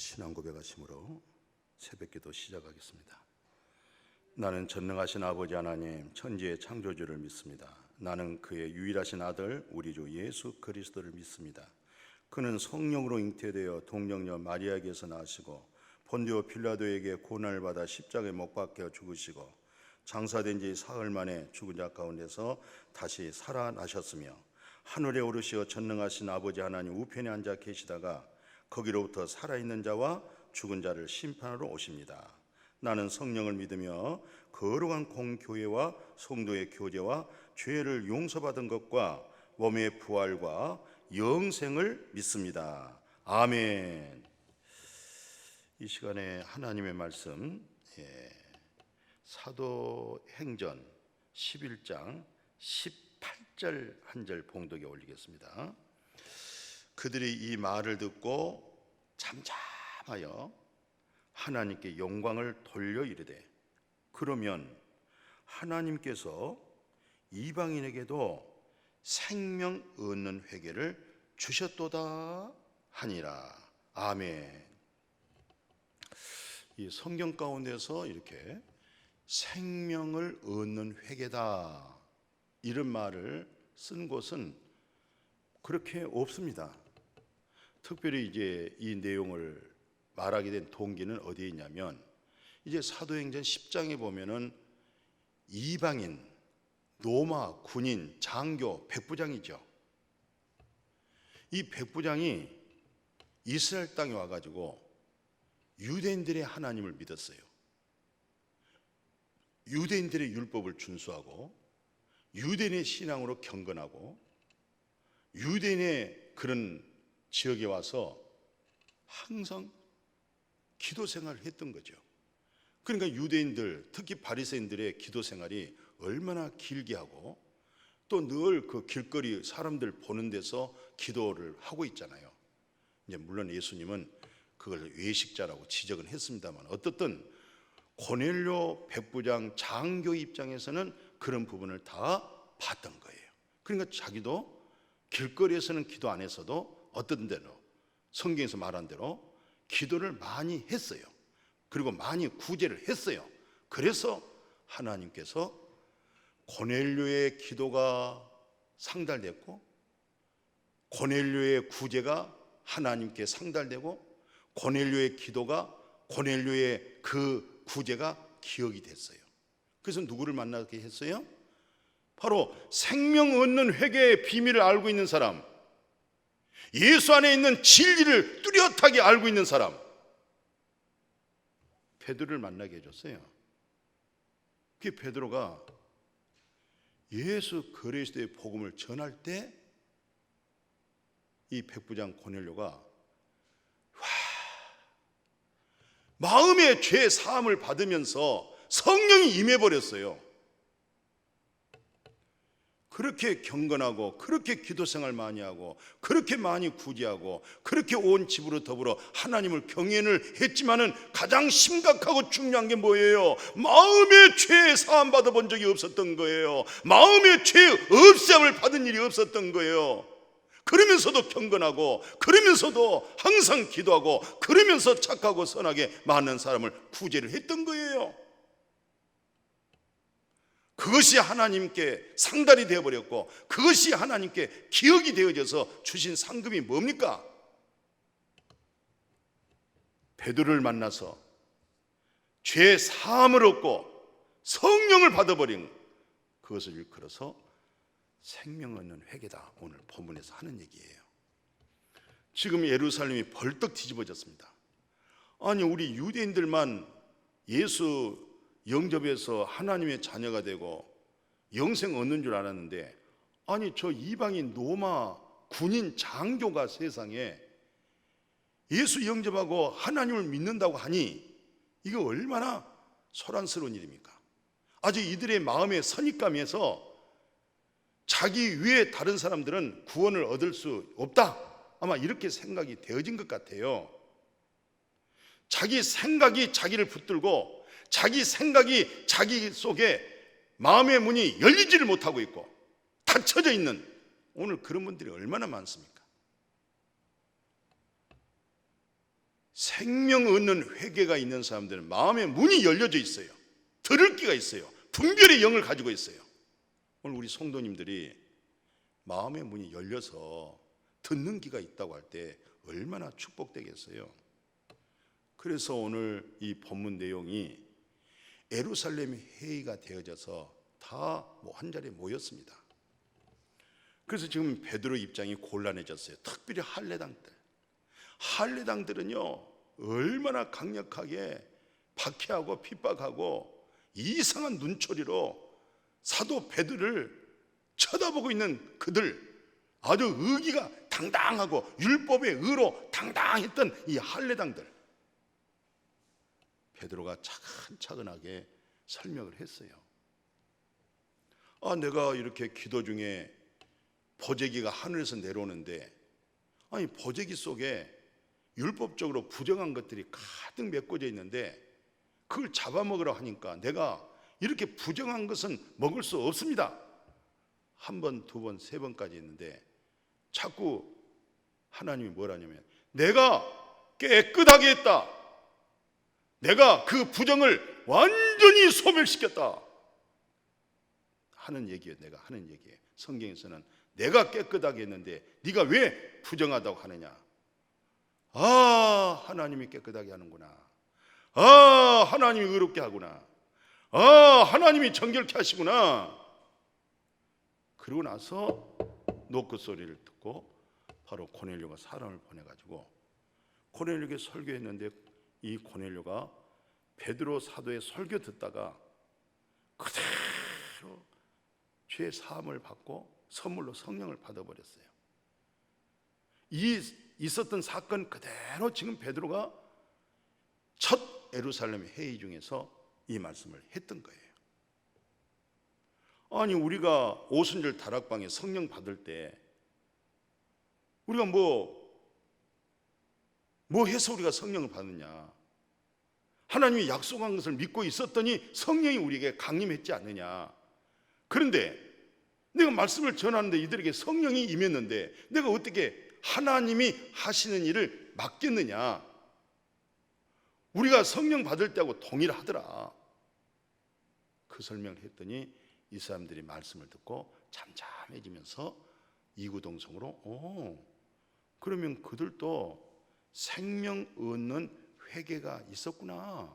신앙 고백하심으로 새벽기도 시작하겠습니다. 나는 전능하신 아버지 하나님 천지의 창조주를 믿습니다. 나는 그의 유일하신 아들 우리 주 예수 그리스도를 믿습니다. 그는 성령으로 잉태되어 동정녀 마리아에게서 나시고 본디오 빌라도에게 고난을 받아 십자가에 못 박혀 죽으시고 장사된 지 사흘 만에 죽은 자 가운데서 다시 살아나셨으며 하늘에 오르시어 전능하신 아버지 하나님 우편에 앉아 계시다가 거기로부터 살아있는 자와 죽은 자를 심판하러 오십니다. 나는 성령을 믿으며 거룩한 공교회와 성도의 교제와 죄를 용서받은 것과 몸의 부활과 영생을 믿습니다. 아멘. 이 시간에 하나님의 말씀 사도행전 11장 18절 한 절 봉독에 올리겠습니다. 그들이 이 말을 듣고 잠잠하여 하나님께 영광을 돌려 이르되 그러면 하나님께서 이방인에게도 생명 얻는 회개를 주셨도다 하니라. 아멘. 이 성경 가운데서 이렇게 생명을 얻는 회개다 이런 말을 쓴 곳은 그렇게 없습니다. 특별히 이제 이 내용을 말하게 된 동기는 어디에 있냐면 이제 사도행전 10장에 보면은 이방인, 로마 군인, 장교, 백부장이죠. 이 백부장이 이스라엘 땅에 와가지고 유대인들의 하나님을 믿었어요. 유대인들의 율법을 준수하고 유대인의 신앙으로 경건하고 유대인의 그런 지역에 와서 항상 기도 생활을 했던 거죠. 그러니까 유대인들, 특히 바리새인들의 기도 생활이 얼마나 길게 하고 또 늘 그 길거리 사람들 보는 데서 기도를 하고 있잖아요. 이제 물론 예수님은 그걸 외식자라고 지적은 했습니다만 어떻든 고넬료 백부장 장교 입장에서는 그런 부분을 다 봤던 거예요. 그러니까 자기도 길거리에서는 기도 안 했어도 어떤 대로 성경에서 말한 대로 기도를 많이 했어요. 그리고 많이 구제를 했어요. 그래서 하나님께서 고넬료의 기도가 상달됐고 고넬료의 구제가 하나님께 상달되고 고넬료의 기도가 고넬료의 그 구제가 기억이 됐어요. 그래서 누구를 만나게 했어요? 바로 생명 얻는 회개의 비밀을 알고 있는 사람, 예수 안에 있는 진리를 뚜렷하게 알고 있는 사람, 베드로를 만나게 해줬어요. 그 베드로가 예수 그리스도의 복음을 전할 때 이 백부장 고넬료가 마음의 죄 사함을 받으면서 성령이 임해버렸어요. 그렇게 경건하고 그렇게 기도 생활 많이 하고 그렇게 많이 구제하고 그렇게 온 집으로 더불어 하나님을 경외를 했지만은 가장 심각하고 중요한 게 뭐예요? 마음의 죄 사함 받아본 적이 없었던 거예요. 마음의 죄 없애함을 받은 일이 없었던 거예요. 그러면서도 경건하고 그러면서도 항상 기도하고 그러면서 착하고 선하게 많은 사람을 구제를 했던 거예요. 그것이 하나님께 상달이 되어버렸고 그것이 하나님께 기억이 되어져서 주신 상급이 뭡니까? 베드로를 만나서 죄 사함을 얻고 성령을 받아버린 그것을 일컬어서 생명 얻는 회개다. 오늘 본문에서 하는 얘기예요. 지금 예루살렘이 벌떡 뒤집어졌습니다. 아니 우리 유대인들만 예수 영접해서 하나님의 자녀가 되고 영생 얻는 줄 알았는데 아니 저 이방인 로마 군인 장교가 세상에 예수 영접하고 하나님을 믿는다고 하니 이거 얼마나 소란스러운 일입니까? 아직 이들의 마음의 선입감에서 자기 위에 다른 사람들은 구원을 얻을 수 없다 아마 이렇게 생각이 되어진 것 같아요. 자기 생각이 자기를 붙들고 자기 생각이 자기 속에 마음의 문이 열리지를 못하고 있고 닫혀져 있는 오늘 그런 분들이 얼마나 많습니까? 생명 얻는 회개가 있는 사람들은 마음의 문이 열려져 있어요. 들을 귀가 있어요. 분별의 영을 가지고 있어요. 오늘 우리 성도님들이 마음의 문이 열려서 듣는 귀가 있다고 할 때 얼마나 축복되겠어요. 그래서 오늘 이 본문 내용이 예루살렘 회의가 되어져서 다 한 자리에 모였습니다. 그래서 지금 베드로 입장이 곤란해졌어요. 특별히 할례당들은요 얼마나 강력하게 박해하고 핍박하고 이상한 눈초리로 사도 베드로를 쳐다보고 있는 그들, 아주 의기가 당당하고 율법의 의로 당당했던 이 할례당들, 베드로가 차근차근하게 설명을 했어요. 내가 이렇게 기도 중에 보재기가 하늘에서 내려오는데, 아니 보재기 속에 율법적으로 부정한 것들이 가득 메꿔져 있는데 그걸 잡아먹으라 하니까 내가 이렇게 부정한 것은 먹을 수 없습니다. 한 번, 두 번, 세 번까지 했는데 자꾸 하나님이 뭐라냐면 내가 깨끗하게 했다. 내가 그 부정을 완전히 소멸시켰다 하는 얘기예요. 내가 하는 얘기예요. 성경에서는 내가 깨끗하게 했는데 네가 왜 부정하다고 하느냐. 하나님이 깨끗하게 하는구나. 하나님이 의롭게 하구나. 하나님이 정결케 하시구나. 그러고 나서 노크 소리를 듣고 바로 고넬료가 사람을 보내가지고 고넬료에게 설교했는데, 이 고넬료가 베드로 사도의 설교 듣다가 그대로 죄 사함을 받고 선물로 성령을 받아버렸어요. 이 있었던 사건 그대로 지금 베드로가 첫 예루살렘 회의 중에서 이 말씀을 했던 거예요. 아니 우리가 오순절 다락방에 성령 받을 때 우리가 뭐 해서 우리가 성령을 받느냐. 하나님이 약속한 것을 믿고 있었더니 성령이 우리에게 강림했지 않느냐. 그런데 내가 말씀을 전하는데 이들에게 성령이 임했는데 내가 어떻게 하나님이 하시는 일을 맡겠느냐. 우리가 성령 받을 때하고 동일하더라. 그 설명을 했더니 이 사람들이 말씀을 듣고 잠잠해지면서 이구동성으로 그러면 그들도 생명 얻는 회개가 있었구나.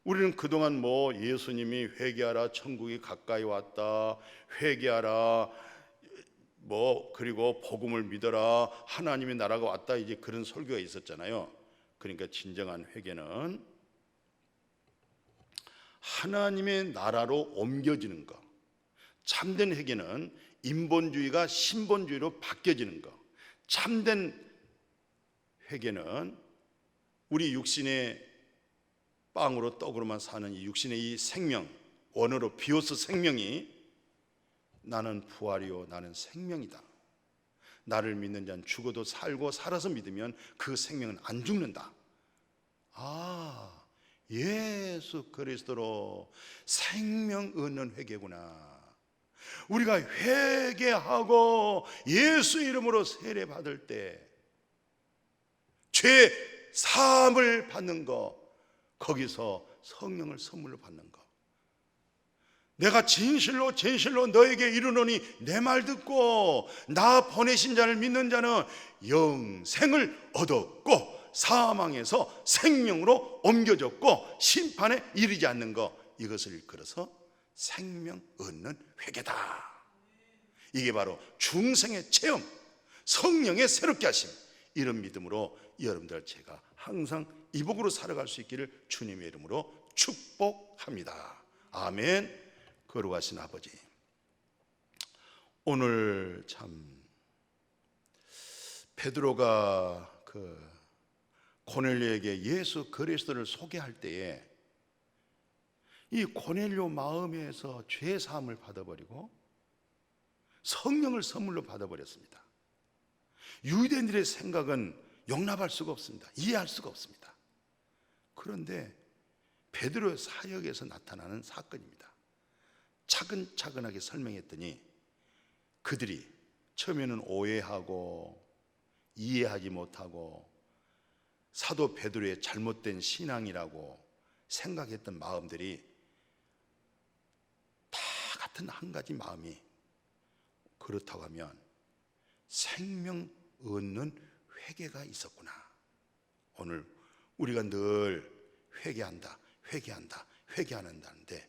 우리는 그동안 예수님이 회개하라, 천국이 가까이 왔다, 회개하라, 그리고 복음을 믿어라, 하나님의 나라가 왔다, 이제 그런 설교가 있었잖아요. 그러니까 진정한 회개는 하나님의 나라로 옮겨지는 것, 참된 회개는 인본주의가 신본주의로 바뀌어지는 것, 참된 회개는 우리 육신의 빵으로 떡으로만 사는 이 육신의 이 생명, 원어로 비오스 생명이 나는 부활이요 나는 생명이다. 나를 믿는 자는 죽어도 살고 살아서 믿으면 그 생명은 안 죽는다. 예수 그리스도로 생명 얻는 회개구나. 우리가 회개하고 예수 이름으로 세례 받을 때 죄 사함을 받는 거, 거기서 성령을 선물로 받는 거. 내가 진실로 너에게 이르노니 내 말 듣고 나 보내신 자를 믿는 자는 영생을 얻었고 사망에서 생명으로 옮겨졌고 심판에 이르지 않는 것, 이것을 일컬어서 생명 얻는 회개다. 이게 바로 중생의 체험, 성령의 새롭게 하심, 이런 믿음으로 여러분들 제가 항상 이복으로 살아갈 수 있기를 주님의 이름으로 축복합니다. 아멘. 거룩하신 아버지, 오늘 참 베드로가 고넬료에게 예수 그리스도를 소개할 때에 이 고넬료 마음에서 죄 사함을 받아버리고 성령을 선물로 받아버렸습니다. 유대인들의 생각은 용납할 수가 없습니다. 이해할 수가 없습니다. 그런데 베드로의 사역에서 나타나는 사건입니다. 차근차근하게 설명했더니 그들이 처음에는 오해하고 이해하지 못하고 사도 베드로의 잘못된 신앙이라고 생각했던 마음들이 다 같은 한 가지 마음이, 그렇다고 하면 생명 얻는 회개가 있었구나. 오늘 우리가 늘 회개한다는데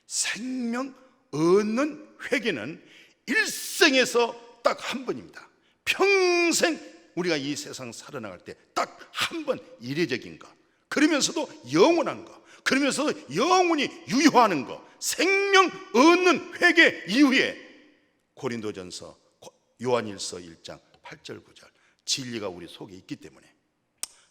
생명 얻는 회개는 일생에서 딱 한 번입니다. 평생 우리가 이 세상 살아나갈 때 딱 한 번 이례적인 것, 그러면서도 영원한 것, 그러면서도 영원히 유효하는 것, 생명 얻는 회개 이후에 고린도전서 요한일서 1장 8절 9절 진리가 우리 속에 있기 때문에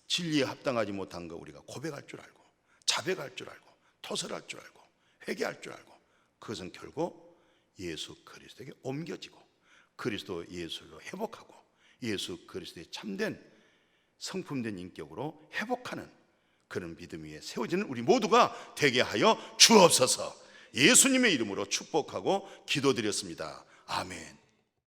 진리에 합당하지 못한 거 우리가 고백할 줄 알고, 자백할 줄 알고, 토설할 줄 알고, 회개할 줄 알고, 그것은 결국 예수 그리스도에게 옮겨지고 그리스도 예수로 회복하고 예수 그리스도의 참된 성품된 인격으로 회복하는 그런 믿음 위에 세워지는 우리 모두가 되게 하여 주옵소서. 예수님의 이름으로 축복하고 기도드렸습니다. 아멘.